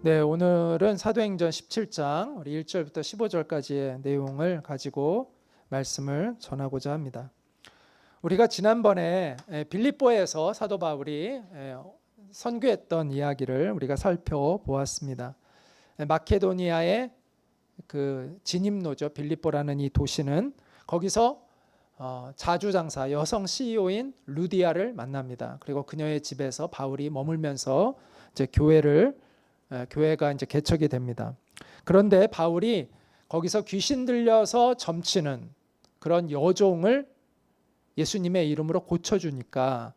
네, 오늘은 사도행전 17장 우리 1절부터 15절까지의 내용을 가지고 말씀을 전하고자 합니다. 우리가 지난번에 빌립보에서 사도 바울이 선교했던 이야기를 우리가 살펴보았습니다. 마케도니아의 그 진입로죠. 빌립보라는 이 도시는 거기서 자주장사 여성 CEO인 루디아를 만납니다. 그리고 그녀의 집에서 바울이 머물면서 이제 교회가 이제 개척이 됩니다. 그런데 바울이 거기서 귀신 들려서 점치는 그런 여종을 예수님의 이름으로 고쳐주니까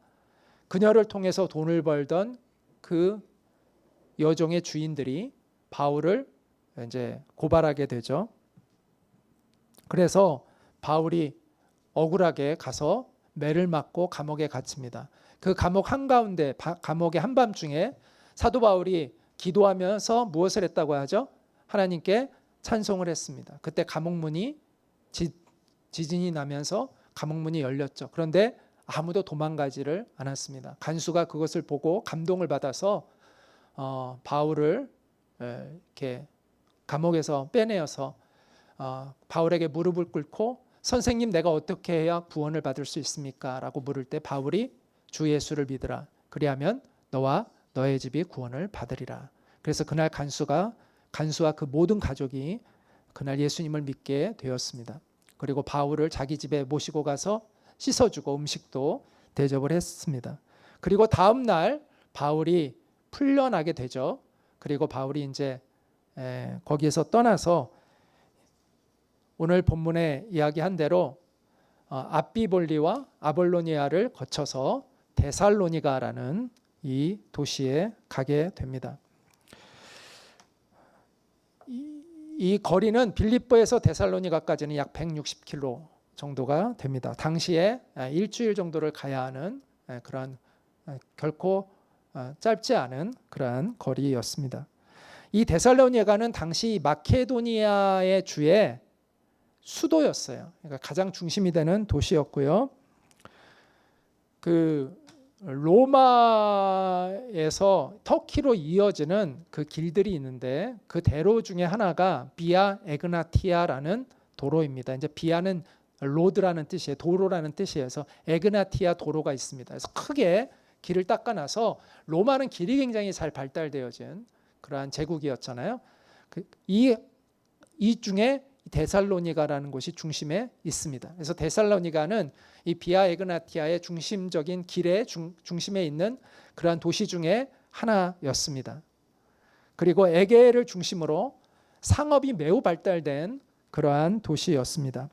그녀를 통해서 돈을 벌던 그 여종의 주인들이 바울을 이제 고발하게 되죠. 그래서 바울이 억울하게 가서 매를 맞고 감옥에 갇힙니다. 그 감옥 한가운데, 감옥의 한밤중에 사도 바울이 기도하면서 무엇을 했다고 하죠? 하나님께 찬송을 했습니다. 그때 감옥문이 지진이 나면서 감옥문이 열렸죠. 그런데 아무도 도망가지를 않았습니다. 간수가 그것을 보고 감동을 받아서 바울을 이렇게 감옥에서 빼내어서 바울에게 무릎을 꿇고 선생님, 내가 어떻게 해야 구원을 받을 수 있습니까? 라고 물을 때 바울이 주 예수를 믿으라. 그리하면 너와 너의 집이 구원을 받으리라. 그래서 그날 간수와 그 모든 가족이 그날 예수님을 믿게 되었습니다. 그리고 바울을 자기 집에 모시고 가서 씻어주고 음식도 대접을 했습니다. 그리고 다음 날 바울이 풀려나게 되죠. 그리고 바울이 이제 거기에서 떠나서 오늘 본문에 이야기한 대로 앞비볼리와 아볼로니아를 거쳐서 데살로니가라는 이 도시에 가게 됩니다. 이 거리는 빌립보에서 데살로니가까지는 약 160km 정도가 됩니다. 당시에 일주일 정도를 가야 하는 그런 결코 짧지 않은 그러한 거리였습니다. 이 데살로니가는 당시 마케도니아의 주의 수도였어요. 그러니까 가장 중심이 되는 도시였고요. 그 로마에서 터키로 이어지는 그 길들이 있는데 그 대로 중에 하나가 비아 에그나티아라는 도로입니다. 이제 비아는 로드라는 뜻이에요. 도로라는 뜻이어서 에그나티아 도로가 있습니다. 그래서 크게 길을 닦아놔서 로마는 길이 굉장히 잘 발달되어진 그러한 제국이었잖아요. 이 중에 데살로니가라는 곳이 중심에 있습니다. 그래서 데살로니가는 이 비아 에그나티아의 중심적인 길의 중심에 있는 그러한 도시 중에 하나였습니다. 그리고 에게를 중심으로 상업이 매우 발달된 그러한 도시였습니다.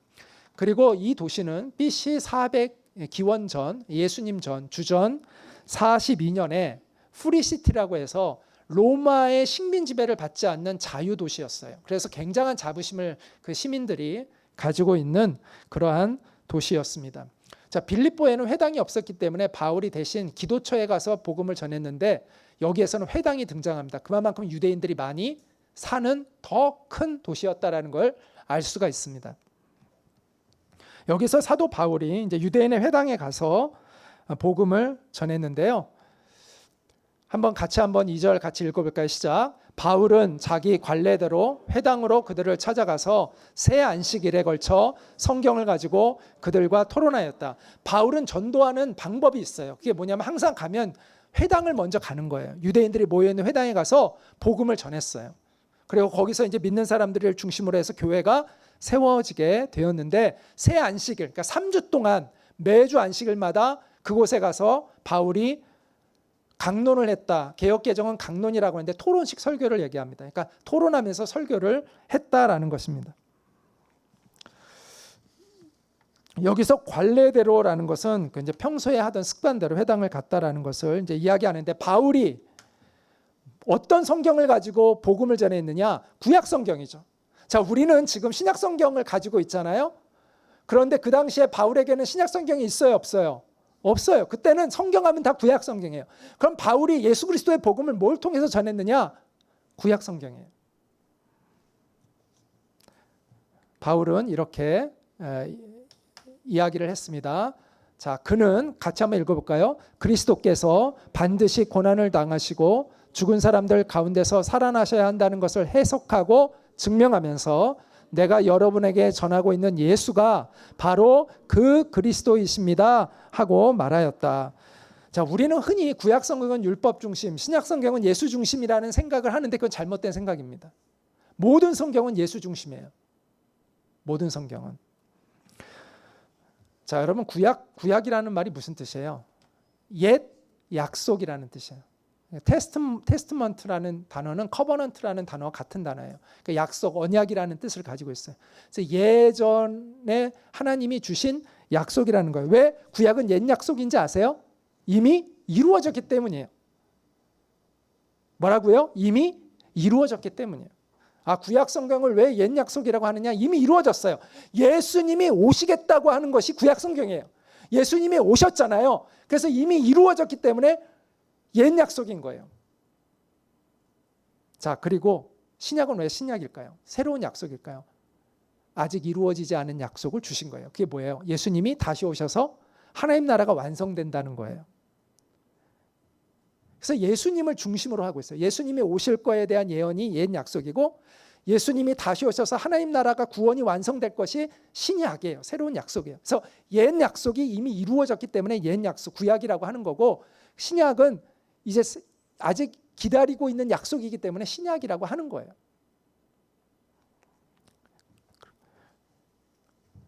그리고 이 도시는 BC 400 기원전, 예수님 전, 주전 42년에 프리시티라고 해서 로마의 식민 지배를 받지 않는 자유도시였어요. 그래서 굉장한 자부심을 그 시민들이 가지고 있는 그러한 도시였습니다. 자, 빌립보에는 회당이 없었기 때문에 바울이 대신 기도처에 가서 복음을 전했는데 여기에서는 회당이 등장합니다. 그만큼 유대인들이 많이 사는 더 큰 도시였다라는 걸 알 수가 있습니다. 여기서 사도 바울이 이제 유대인의 회당에 가서 복음을 전했는데요. 같이 2절 같이 읽어볼까요? 시작. 바울은 자기 관례대로 회당으로 그들을 찾아가서 새 안식일에 걸쳐 성경을 가지고 그들과 토론하였다. 바울은 전도하는 방법이 있어요. 그게 뭐냐면 항상 가면 회당을 먼저 가는 거예요. 유대인들이 모여있는 회당에 가서 복음을 전했어요. 그리고 거기서 이제 믿는 사람들을 중심으로 해서 교회가 세워지게 되었는데 새 안식일, 그러니까 3주 동안 매주 안식일마다 그곳에 가서 바울이 강론을 했다. 개역개정은 강론이라고 하는데 토론식 설교를 얘기합니다. 그러니까 토론하면서 설교를 했다라는 것입니다. 여기서 관례대로라는 것은 이제 평소에 하던 습관대로 회당을 갔다라는 것을 이제 이야기하는데 바울이 어떤 성경을 가지고 복음을 전했느냐? 구약 성경이죠. 자, 우리는 지금 신약 성경을 가지고 있잖아요. 그런데 그 당시에 바울에게는 신약 성경이 있어요, 없어요? 없어요. 그때는 성경하면 다 구약 성경이에요. 그럼 바울이 예수 그리스도의 복음을 뭘 통해서 전했느냐? 구약 성경이에요. 바울은 이렇게 이야기를 했습니다. 자, 그는 같이 한번 읽어볼까요? 그리스도께서 반드시 고난을 당하시고 죽은 사람들 가운데서 살아나셔야 한다는 것을 해석하고 증명하면서 내가 여러분에게 전하고 있는 예수가 바로 그 그리스도이십니다 하고 말하였다. 자, 우리는 흔히 구약 성경은 율법 중심, 신약 성경은 예수 중심이라는 생각을 하는데 그건 잘못된 생각입니다. 모든 성경은 예수 중심이에요. 모든 성경은. 자, 여러분 구약이라는 말이 무슨 뜻이에요? 옛 약속이라는 뜻이에요. 테스트먼트라는 단어는 커버넌트라는 단어와 같은 단어예요. 그러니까 약속, 언약이라는 뜻을 가지고 있어요. 그래서 예전에 하나님이 주신 약속이라는 거예요. 왜 구약은 옛 약속인지 아세요? 이미 이루어졌기 때문이에요. 뭐라고요? 이미 이루어졌기 때문이에요. 아, 구약 성경을 왜 옛 약속이라고 하느냐? 이미 이루어졌어요. 예수님이 오시겠다고 하는 것이 구약 성경이에요. 예수님이 오셨잖아요. 그래서 이미 이루어졌기 때문에 옛 약속인 거예요. 자, 그리고 신약은 왜 신약일까요? 새로운 약속일까요? 아직 이루어지지 않은 약속을 주신 거예요. 그게 뭐예요? 예수님이 다시 오셔서 하나님 나라가 완성된다는 거예요. 그래서 예수님을 중심으로 하고 있어요. 예수님이 오실 거에 대한 예언이 옛 약속이고 예수님이 다시 오셔서 하나님 나라가 구원이 완성될 것이 신약이에요. 새로운 약속이에요. 그래서 옛 약속이 이미 이루어졌기 때문에 옛 약속, 구약이라고 하는 거고 신약은 이제 아직 기다리고 있는 약속이기 때문에 신약이라고 하는 거예요.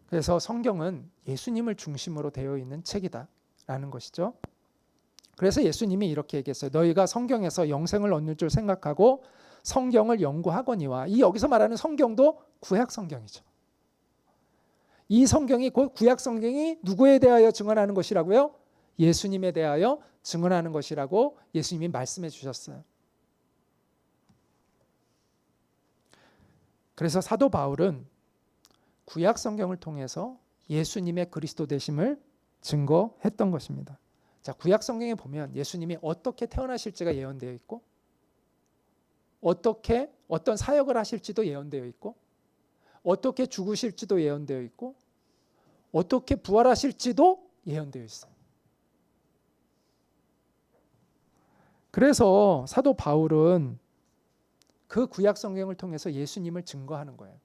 그래서 성경은 예수님을 중심으로 되어 있는 책이다라는 것이죠. 그래서 예수님이 이렇게 얘기했어요. 너희가 성경에서 영생을 얻는 줄 생각하고 성경을 연구하거니와. 이 여기서 말하는 성경도 구약 성경이죠. 이 성경이 곧 구약 성경이 누구에 대하여 증언하는 것이라고요? 예수님에 대하여 증언하는 것이라고 예수님이 말씀해 주셨어요. 그래서 사도 바울은 구약 성경을 통해서 예수님의 그리스도 되심을 증거했던 것입니다. 자, 구약 성경에 보면 예수님이 어떻게 태어나실지가 예언되어 있고 어떻게 어떤 사역을 하실지도 예언되어 있고 어떻게 죽으실지도 예언되어 있고 어떻게 부활하실지도 예언되어 있어요. 그래서 사도 바울은 그 구약 성경을 통해서 예수님을 증거하는 거예요.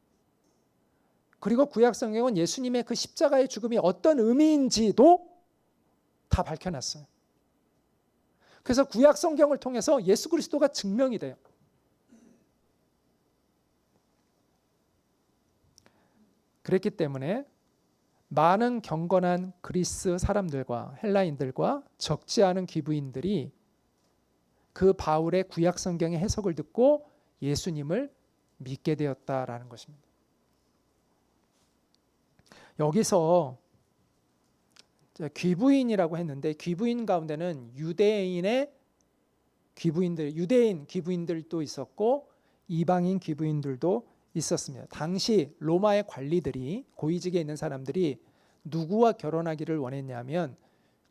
그리고 구약 성경은 예수님의 그 십자가의 죽음이 어떤 의미인지도 다 밝혀놨어요. 그래서 구약 성경을 통해서 예수 그리스도가 증명이 돼요. 그랬기 때문에 많은 경건한 그리스 사람들과 헬라인들과 적지 않은 귀부인들이 그 바울의 구약 성경의 해석을 듣고 예수님을 믿게 되었다라는 것입니다. 여기서 귀부인이라고 했는데 귀부인 가운데는 유대인의 귀부인들, 유대인 귀부인들도 있었고 이방인 귀부인들도 있었습니다. 당시 로마의 관리들이 고위직에 있는 사람들이 누구와 결혼하기를 원했냐면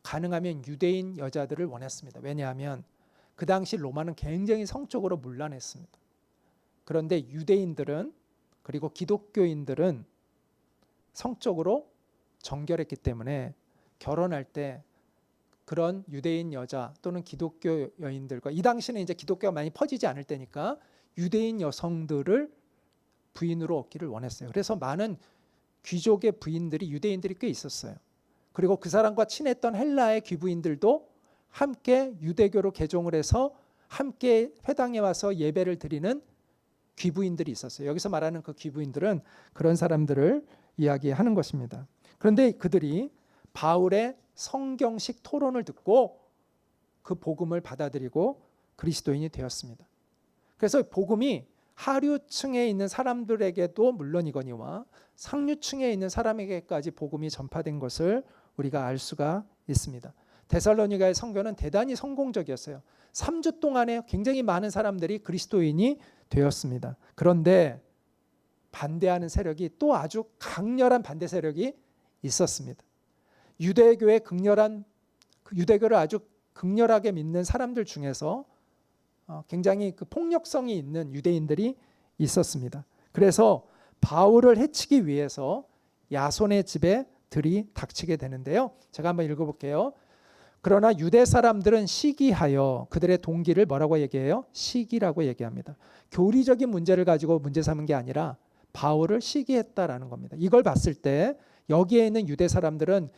가능하면 유대인 여자들을 원했습니다. 왜냐하면 그 당시 로마는 굉장히 성적으로 문란했습니다. 그런데 유대인들은 그리고 기독교인들은 성적으로 정결했기 때문에 결혼할 때 그런 유대인 여자 또는 기독교 여인들과 이 당시는 이제 기독교가 많이 퍼지지 않을 때니까 유대인 여성들을 부인으로 얻기를 원했어요. 그래서 많은 귀족의 부인들이 유대인들이 꽤 있었어요. 그리고 그 사람과 친했던 헬라의 귀부인들도 함께 유대교로 개종을 해서 함께 회당에 와서 예배를 드리는 귀부인들이 있었어요. 여기서 말하는 그 귀부인들은 그런 사람들을 이야기하는 것입니다. 그런데 그들이 바울의 성경식 토론을 듣고 그 복음을 받아들이고 그리스도인이 되었습니다. 그래서 복음이 하류층에 있는 사람들에게도 물론이거니와 상류층에 있는 사람에게까지 복음이 전파된 것을 우리가 알 수가 있습니다. 데살로니가의 선교는 대단히 성공적이었어요. 3주 동안에 굉장히 많은 사람들이 그리스도인이 되었습니다. 그런데 반대하는 세력이 또 아주 강렬한 반대 세력이 있었습니다. 유대교의 유대교를 아주 극렬하게 믿는 사람들 중에서 굉장히 그 폭력성이 있는 유대인들이 있었습니다. 그래서 바울을 해치기 위해서 야손의 집에 들이 닥치게 되는데요. 제가 한번 읽어볼게요. 그러나 유대 사람들은 시기하여 그들의 동기를 뭐라고 얘기해요? 시기라고 얘기합니다. 교리적인 문제를 가지고 문제 삼은 게 아니라 바울을 시기했다라는 겁니다. 이걸 봤을 때 여기에 있는 유대 사람들은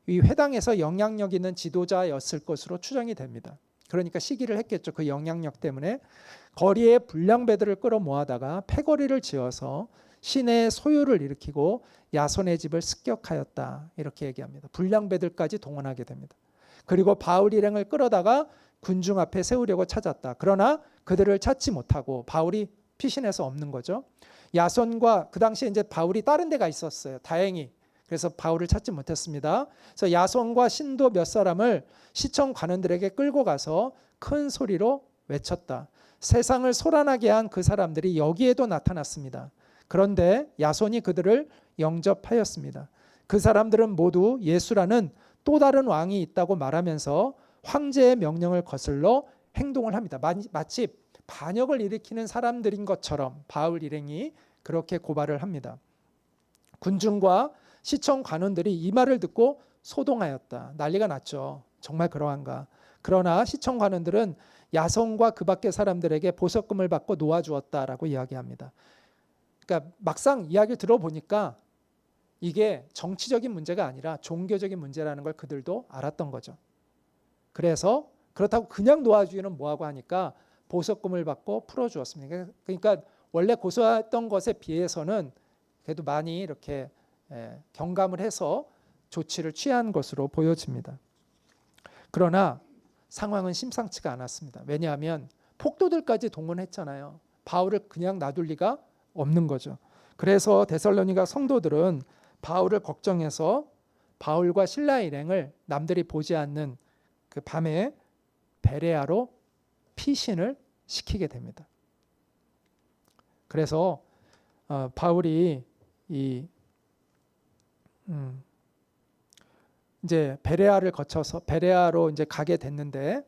이 회당에서 영향력 있는 지도자였을 것으로 추정이 됩니다. 그러니까 시기를 했겠죠. 그 영향력 때문에 거리에 불량배들을 끌어모아다가 패거리를 지어서 시내의 소요를 일으키고 야손의 집을 습격하였다. 이렇게 얘기합니다. 불량배들까지 동원하게 됩니다. 그리고 바울 일행을 끌어다가 군중 앞에 세우려고 찾았다. 그러나 그들을 찾지 못하고 바울이 피신해서 없는 거죠. 야손과 그 당시에 이제 바울이 다른 데가 있었어요. 다행히. 그래서 바울을 찾지 못했습니다. 그래서 야손과 신도 몇 사람을 시청 관원들에게 끌고 가서 큰 소리로 외쳤다. 세상을 소란하게 한 그 사람들이 여기에도 나타났습니다. 그런데 야손이 그들을 영접하였습니다. 그 사람들은 모두 예수라는 또 다른 왕이 있다고 말하면서 황제의 명령을 거슬러 행동을 합니다. 마치 반역을 일으키는 사람들인 것처럼 바울 일행이 그렇게 고발을 합니다. 군중과 시청 관원들이 이 말을 듣고 소동하였다. 난리가 났죠. 정말 그러한가. 그러나 시청 관원들은 야손과 그 밖의 사람들에게 보석금을 받고 놓아주었다라고 이야기합니다. 그러니까 막상 이야기를 들어보니까 이게 정치적인 문제가 아니라 종교적인 문제라는 걸 그들도 알았던 거죠. 그래서 그렇다고 그냥 놓아주기는 뭐하고 하니까 보석금을 받고 풀어주었습니다. 그러니까 원래 고소했던 것에 비해서는 그래도 많이 이렇게 경감을 해서 조치를 취한 것으로 보여집니다. 그러나 상황은 심상치가 않았습니다. 왜냐하면 폭도들까지 동원했잖아요. 바울을 그냥 놔둘 리가 없는 거죠. 그래서 데살로니가 성도들은 바울을 걱정해서 바울과 실라 일행을 남들이 보지 않는 그 밤에 베레아로 피신을 시키게 됩니다. 그래서 바울이 이제 베레아를 거쳐서 베레아로 이제 가게 됐는데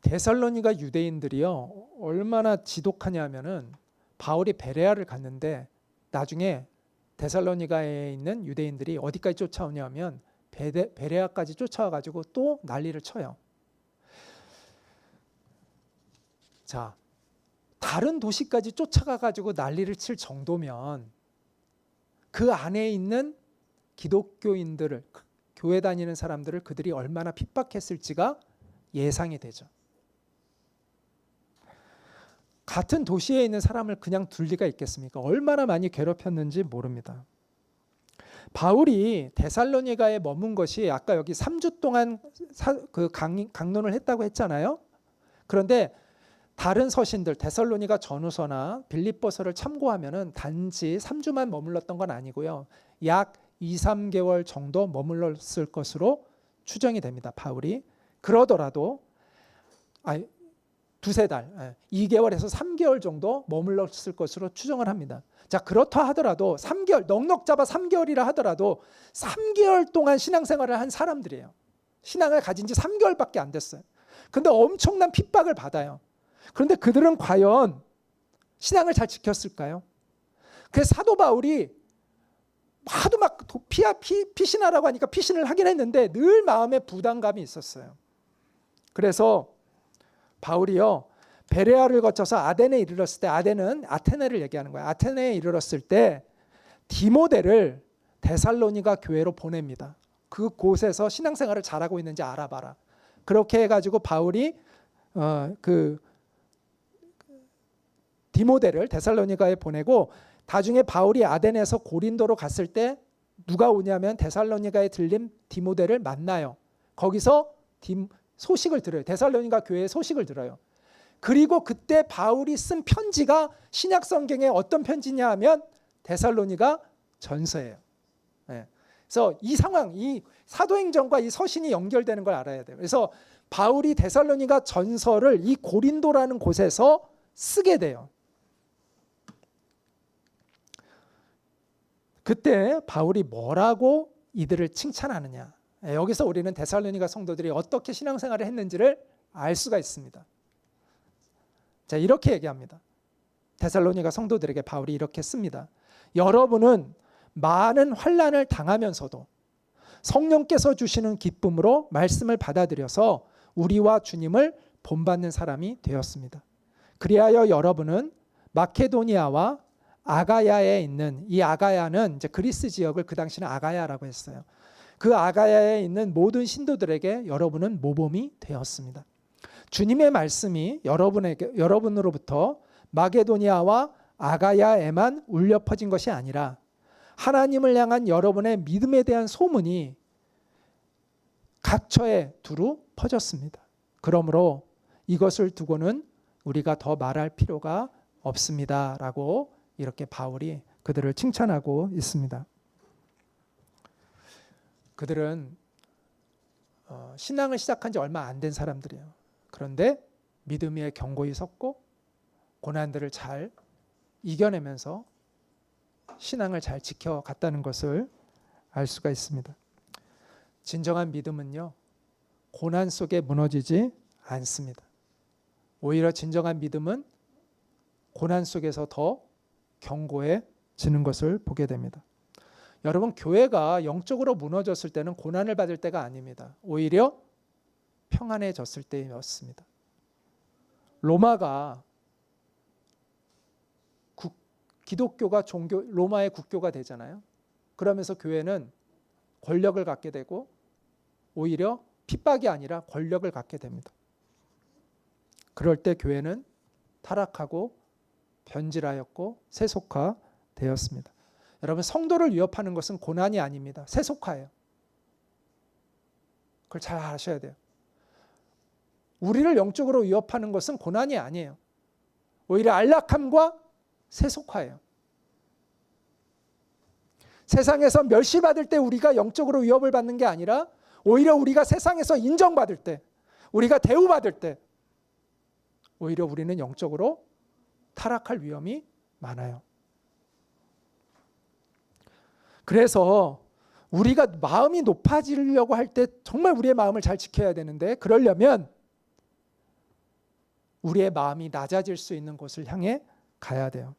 데살로니가 유대인들이요 얼마나 지독하냐면은 바울이 베레아를 갔는데 나중에 데살로니가에 있는 유대인들이 어디까지 쫓아오냐면 베레아까지 쫓아와가지고 또 난리를 쳐요. 자, 다른 도시까지 쫓아가가지고 난리를 칠 정도면 그 안에 있는 기독교인들을 교회 다니는 사람들을 그들이 얼마나 핍박했을지가 예상이 되죠. 같은 도시에 있는 사람을 그냥 둘 리가 있겠습니까? 얼마나 많이 괴롭혔는지 모릅니다. 바울이 데살로니가에 머문 것이 아까 여기 3주 동안 그 강론을 했다고 했잖아요. 그런데 다른 서신들 데살로니가 전후서나 빌립보서를 참고하면은 단지 3주만 머물렀던 건 아니고요. 약 2-3개월 정도 머물렀을 것으로 추정이 됩니다. 바울이. 그러더라도 두세 달, 2개월에서 3개월 정도 머물렀을 것으로 추정을 합니다. 자, 그렇다 하더라도 3개월, 넉넉 잡아 3개월이라 하더라도 3개월 동안 신앙생활을 한 사람들이에요. 신앙을 가진 지 3개월밖에 안 됐어요. 근데 엄청난 핍박을 받아요. 그런데 그들은 과연 신앙을 잘 지켰을까요? 그래서 사도 바울이 하도 막 피신하라고 하니까 피신을 하긴 했는데 늘 마음에 부담감이 있었어요. 그래서 바울이요 베레아를 거쳐서 아덴에 이르렀을 때, 아덴은 아테네를 얘기하는 거예요. 아테네에 이르렀을 때 디모데를 데살로니가 교회로 보냅니다. 그곳에서 신앙생활을 잘하고 있는지 알아봐라. 그렇게 해가지고 바울이 그 디모데를 데살로니가에 보내고, 나중에 바울이 아덴에서 고린도로 갔을 때 누가 오냐면 데살로니가에 들린 디모데를 만나요. 거기서 소식을 들어요. 데살로니가 교회의 소식을 들어요. 그리고 그때 바울이 쓴 편지가 신약 성경에 어떤 편지냐 하면 데살로니가 전서예요. 그래서 이 상황, 이 사도행전과 이 서신이 연결되는 걸 알아야 돼요. 그래서 바울이 데살로니가 전서를 이 고린도라는 곳에서 쓰게 돼요. 그때 바울이 뭐라고 이들을 칭찬하느냐. 여기서 우리는 데살로니가 성도들이 어떻게 신앙생활을 했는지를 알 수가 있습니다. 자, 이렇게 얘기합니다. 데살로니가 성도들에게 바울이 이렇게 씁니다. 여러분은 많은 환난을 당하면서도 성령께서 주시는 기쁨으로 말씀을 받아들여서 우리와 주님을 본받는 사람이 되었습니다. 그리하여 여러분은 마케도니아와 아가야에 있는, 이 아가야는 이제 그리스 지역을 그 당시는 아가야라고 했어요. 그 아가야에 있는 모든 신도들에게 여러분은 모범이 되었습니다. 주님의 말씀이 여러분으로부터 마게도니아와 아가야에만 울려 퍼진 것이 아니라 하나님을 향한 여러분의 믿음에 대한 소문이 각처에 두루 퍼졌습니다. 그러므로 이것을 두고는 우리가 더 말할 필요가 없습니다라고 이렇게 바울이 그들을 칭찬하고 있습니다. 그들은 신앙을 시작한 지 얼마 안 된 사람들이에요. 그런데 믿음 위에 견고히 섰고 고난들을 잘 이겨내면서 신앙을 잘 지켜갔다는 것을 알 수가 있습니다. 진정한 믿음은요, 고난 속에 무너지지 않습니다. 오히려 진정한 믿음은 고난 속에서 더 견고해지는 것을 보게 됩니다. 여러분, 교회가 영적으로 무너졌을 때는 고난을 받을 때가 아닙니다. 오히려 평안해졌을 때였습니다. 로마가 기독교가 로마의 국교가 되잖아요. 그러면서 교회는 권력을 갖게 되고 오히려 핍박이 아니라 권력을 갖게 됩니다. 그럴 때 교회는 타락하고 변질하였고 세속화되었습니다. 여러분, 성도를 위협하는 것은 고난이 아닙니다. 세속화예요. 그걸 잘 아셔야 돼요. 우리를 영적으로 위협하는 것은 고난이 아니에요. 오히려 안락함과 세속화예요. 세상에서 멸시받을 때 우리가 영적으로 위협을 받는 게 아니라 오히려 우리가 세상에서 인정받을 때, 우리가 대우받을 때 오히려 우리는 영적으로 타락할 위험이 많아요. 그래서 우리가 마음이 높아지려고 할 때 정말 우리의 마음을 잘 지켜야 되는데, 그러려면 우리의 마음이 낮아질 수 있는 곳을 향해 가야 돼요.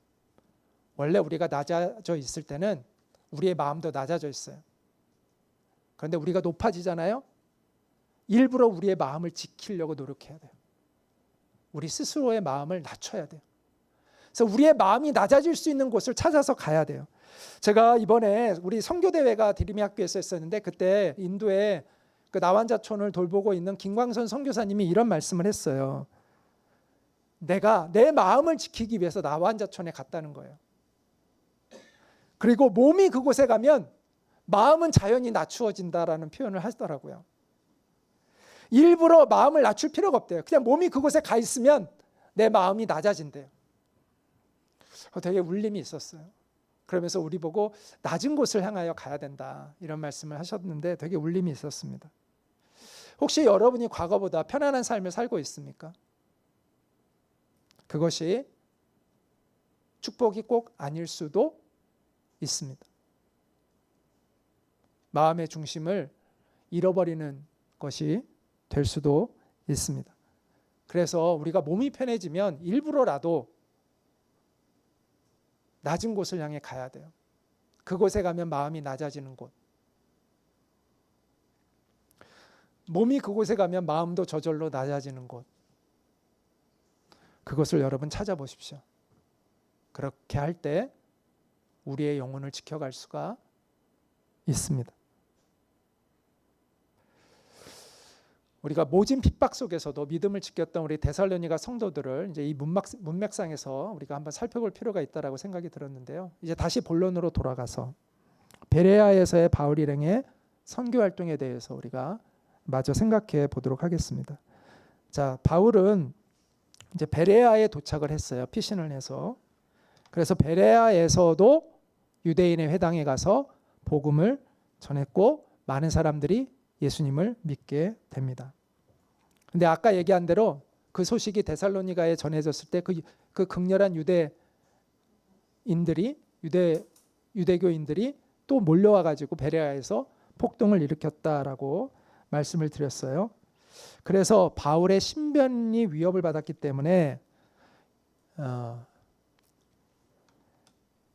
원래 우리가 낮아져 있을 때는 우리의 마음도 낮아져 있어요. 그런데 우리가 높아지잖아요. 일부러 우리의 마음을 지키려고 노력해야 돼요. 우리 스스로의 마음을 낮춰야 돼요. 그래서 우리의 마음이 낮아질 수 있는 곳을 찾아서 가야 돼요. 제가 이번에 우리 선교대회가 디리미학교에서 했었는데, 그때 인도에 그 나환자촌을 돌보고 있는 김광선 선교사님이 이런 말씀을 했어요. 내가 내 마음을 지키기 위해서 나환자촌에 갔다는 거예요. 그리고 몸이 그곳에 가면 마음은 자연히 낮추어진다라는 표현을 하시더라고요. 일부러 마음을 낮출 필요가 없대요. 그냥 몸이 그곳에 가 있으면 내 마음이 낮아진대요. 되게 울림이 있었어요. 그러면서 우리 보고 낮은 곳을 향하여 가야 된다, 이런 말씀을 하셨는데 되게 울림이 있었습니다. 혹시 여러분이 과거보다 편안한 삶을 살고 있습니까? 그것이 축복이 꼭 아닐 수도 있습니다. 마음의 중심을 잃어버리는 것이 될 수도 있습니다. 그래서 우리가 몸이 편해지면 일부러라도 낮은 곳을 향해 가야 돼요. 그곳에 가면 마음이 낮아지는 곳. 몸이 그곳에 가면 마음도 저절로 낮아지는 곳. 그것을 여러분 찾아보십시오. 그렇게 할 때 우리의 영혼을 지켜갈 수가 있습니다. 우리가 모진 핍박 속에서도 믿음을 지켰던 우리 데살로니가 성도들을 이제 이 문맥상에서 우리가 한번 살펴볼 필요가 있다라고 생각이 들었는데요. 이제 다시 본론으로 돌아가서 베레아에서의 바울 일행의 선교 활동에 대해서 우리가 마저 생각해 보도록 하겠습니다. 자, 바울은 이제 베레아에 도착을 했어요. 피신을 해서. 그래서 베레아에서도 유대인의 회당에 가서 복음을 전했고 많은 사람들이 예수님을 믿게 됩니다. 근데 아까 얘기한 대로 그 소식이 데살로니가에 전해졌을 때 그 극렬한 유대교인들이 또 몰려와 가지고 베레아에서 폭동을 일으켰다라고 말씀을 드렸어요. 그래서 바울의 신변이 위협을 받았기 때문에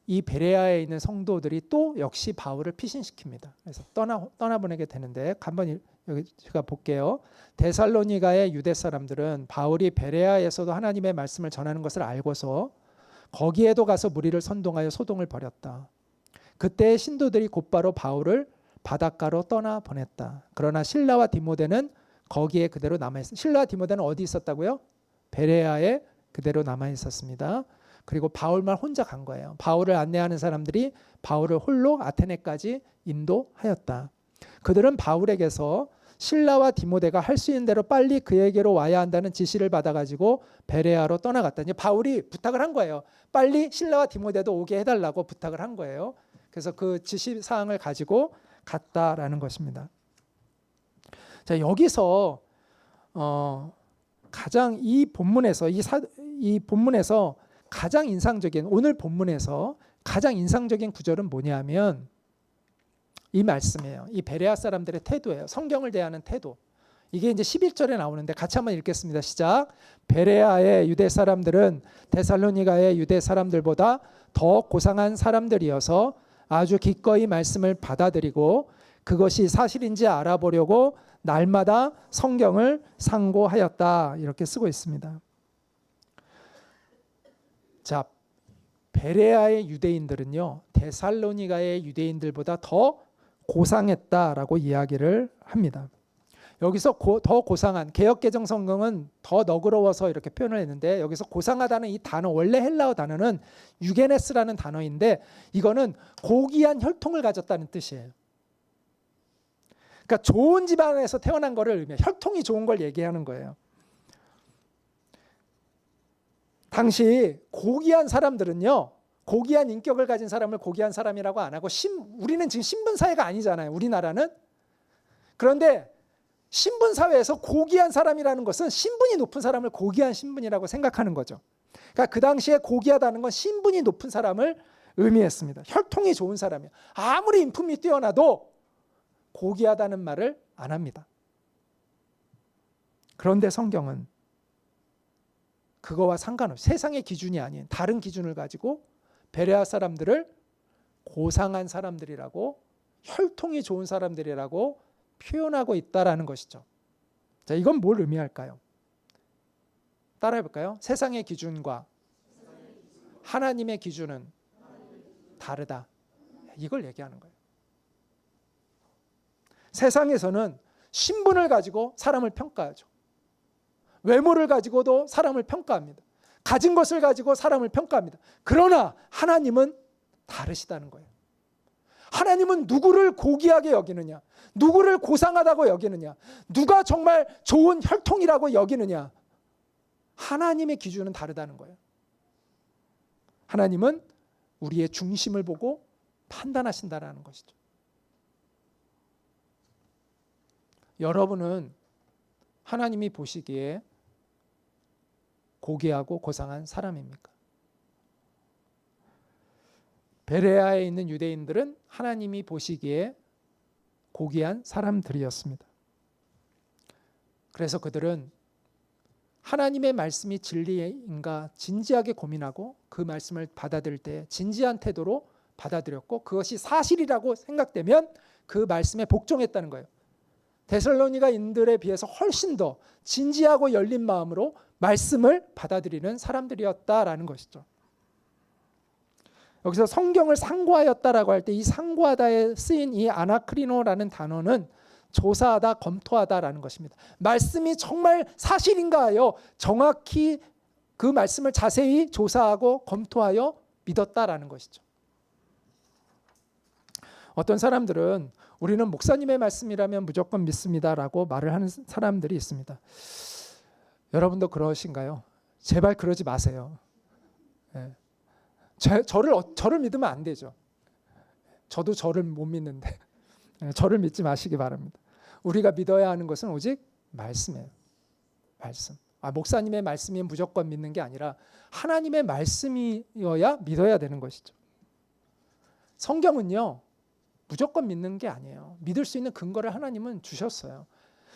이 베레아에 있는 성도들이 또 역시 바울을 피신시킵니다. 그래서 떠나보내게 되는데 한번 여기 제가 볼게요. 데살로니가의 유대 사람들은 바울이 베레아에서도 하나님의 말씀을 전하는 것을 알고서 거기에도 가서 무리를 선동하여 소동을 벌였다. 그때 신도들이 곧바로 바울을 바닷가로 떠나보냈다. 그러나 실라와 디모데는 거기에 그대로 남아있었다. 실라와 디모데는 어디 있었다고요? 베레아에 그대로 남아있었습니다. 그리고 바울만 혼자 간 거예요. 바울을 안내하는 사람들이 바울을 홀로 아테네까지 인도하였다. 그들은 바울에게서 실라와 디모데가 할 수 있는 대로 빨리 그에게로 와야 한다는 지시를 받아가지고 베레아로 떠나갔다. 이제 바울이 부탁을 한 거예요. 빨리 실라와 디모데도 오게 해달라고 부탁을 한 거예요. 그래서 그 지시 사항을 가지고 갔다라는 것입니다. 자, 여기서 가장 이 본문에서 가장 인상적인, 오늘 본문에서 가장 인상적인 구절은 뭐냐면 이 말씀이에요. 이 베레아 사람들의 태도예요. 성경을 대하는 태도. 이게 이제 11절에 나오는데 같이 한번 읽겠습니다. 시작. 베레아의 유대 사람들은 데살로니가의 유대 사람들보다 더 고상한 사람들이어서 아주 기꺼이 말씀을 받아들이고 그것이 사실인지 알아보려고 날마다 성경을 상고하였다. 이렇게 쓰고 있습니다. 자, 베레아의 유대인들은요, 데살로니가의 유대인들보다 더 고상했다라고 이야기를 합니다. 여기서 더 고상한, 개역개정 성경은 더 너그러워서 이렇게 표현을 했는데 여기서 고상하다는 이 단어, 원래 헬라어 단어는 유게네스라는 단어인데 이거는 고귀한 혈통을 가졌다는 뜻이에요. 그러니까 좋은 집안에서 태어난 거를 의미해요. 혈통이 좋은 걸 얘기하는 거예요. 당시 고귀한 사람들은요, 고귀한 인격을 가진 사람을 고귀한 사람이라고 안 하고 우리는 지금 신분사회가 아니잖아요. 우리나라는. 그런데 신분사회에서 고귀한 사람이라는 것은 신분이 높은 사람을 고귀한 신분이라고 생각하는 거죠. 그러니까 그 당시에 고귀하다는 건 신분이 높은 사람을 의미했습니다. 혈통이 좋은 사람이에요. 아무리 인품이 뛰어나도 고귀하다는 말을 안 합니다. 그런데 성경은 그거와 상관없이 세상의 기준이 아닌 다른 기준을 가지고 베레아 사람들을 고상한 사람들이라고, 혈통이 좋은 사람들이라고 표현하고 있다라는 것이죠. 자, 이건 뭘 의미할까요? 따라해 볼까요? 세상의 기준과 하나님의 기준은 다르다. 이걸 얘기하는 거예요. 세상에서는 신분을 가지고 사람을 평가하죠. 외모를 가지고도 사람을 평가합니다. 가진 것을 가지고 사람을 평가합니다. 그러나 하나님은 다르시다는 거예요. 하나님은 누구를 고귀하게 여기느냐, 누구를 고상하다고 여기느냐, 누가 정말 좋은 혈통이라고 여기느냐, 하나님의 기준은 다르다는 거예요. 하나님은 우리의 중심을 보고 판단하신다는 것이죠. 여러분은 하나님이 보시기에 고귀하고 고상한 사람입니까? 베레아에 있는 유대인들은 하나님이 보시기에 고귀한 사람들이었습니다. 그래서 그들은 하나님의 말씀이 진리인가 진지하게 고민하고 그 말씀을 받아들일 때 진지한 태도로 받아들였고 그것이 사실이라고 생각되면 그 말씀에 복종했다는 거예요. 데살로니가인들에 비해서 훨씬 더 진지하고 열린 마음으로 말씀을 받아들이는 사람들이었다라는 것이죠. 여기서 성경을 상고하였다라고 할 때 이 상고하다에 쓰인 이 아나크리노라는 단어는 조사하다, 검토하다라는 것입니다. 말씀이 정말 사실인가 하여 정확히 그 말씀을 자세히 조사하고 검토하여 믿었다라는 것이죠. 어떤 사람들은 우리는 목사님의 말씀이라면 무조건 믿습니다라고 말을 하는 사람들이 있습니다. 여러분도 그러신가요? 제발 그러지 마세요. 네. 저를 믿으면 안 되죠. 저도 저를 못 믿는데 저를 믿지 마시기 바랍니다. 우리가 믿어야 하는 것은 오직 말씀이에요. 말씀. 목사님의 말씀이 무조건 믿는 게 아니라 하나님의 말씀이어야 믿어야 되는 것이죠. 성경은요, 무조건 믿는 게 아니에요. 믿을 수 있는 근거를 하나님은 주셨어요.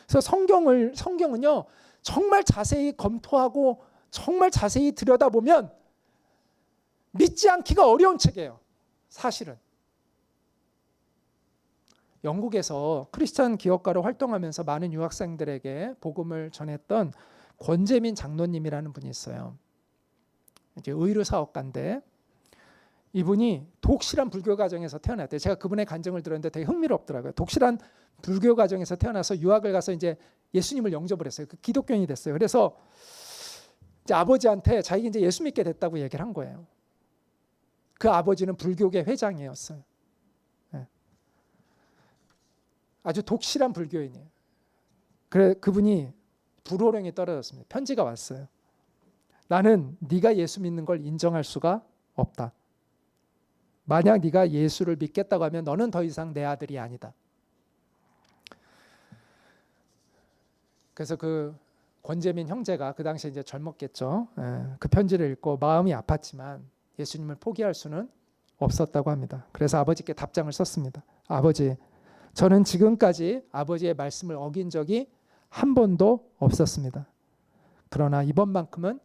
그래서 성경은요, 정말 자세히 검토하고 정말 자세히 들여다보면 믿지 않기가 어려운 책이에요. 사실은. 영국에서 크리스찬 기업가로 활동하면서 많은 유학생들에게 복음을 전했던 권재민 장로님이라는 분이 있어요. 이제 의류 사업가인데 이분이 독실한 불교 가정에서 태어났대요. 제가 그분의 간증을 들었는데 되게 흥미롭더라고요. 독실한 불교 가정에서 태어나서 유학을 가서 이제 예수님을 영접을 했어요. 그 기독교인이 됐어요. 그래서 이제 아버지한테 자기가 이제 예수 믿게 됐다고 얘기를 한 거예요. 그 아버지는 불교계 회장이었어요. 네. 아주 독실한 불교인이에요. 그래 그분이 불호령이 떨어졌습니다. 편지가 왔어요. 나는 네가 예수 믿는 걸 인정할 수가 없다. 만약 네가 예수를 믿겠다고 하면 너는 더 이상 내 아들이 아니다. 그래서 그 권재민 형제가 그 당시에 이제 젊었겠죠. 그 편지를 읽고 마음이 아팠지만 예수님을 포기할 수는 없었다고 합니다. 그래서 아버지께 답장을 썼습니다. 아버지, 저는 지금까지 아버지의 말씀을 어긴 적이 한 번도 없었습니다. 그러나 이번만큼은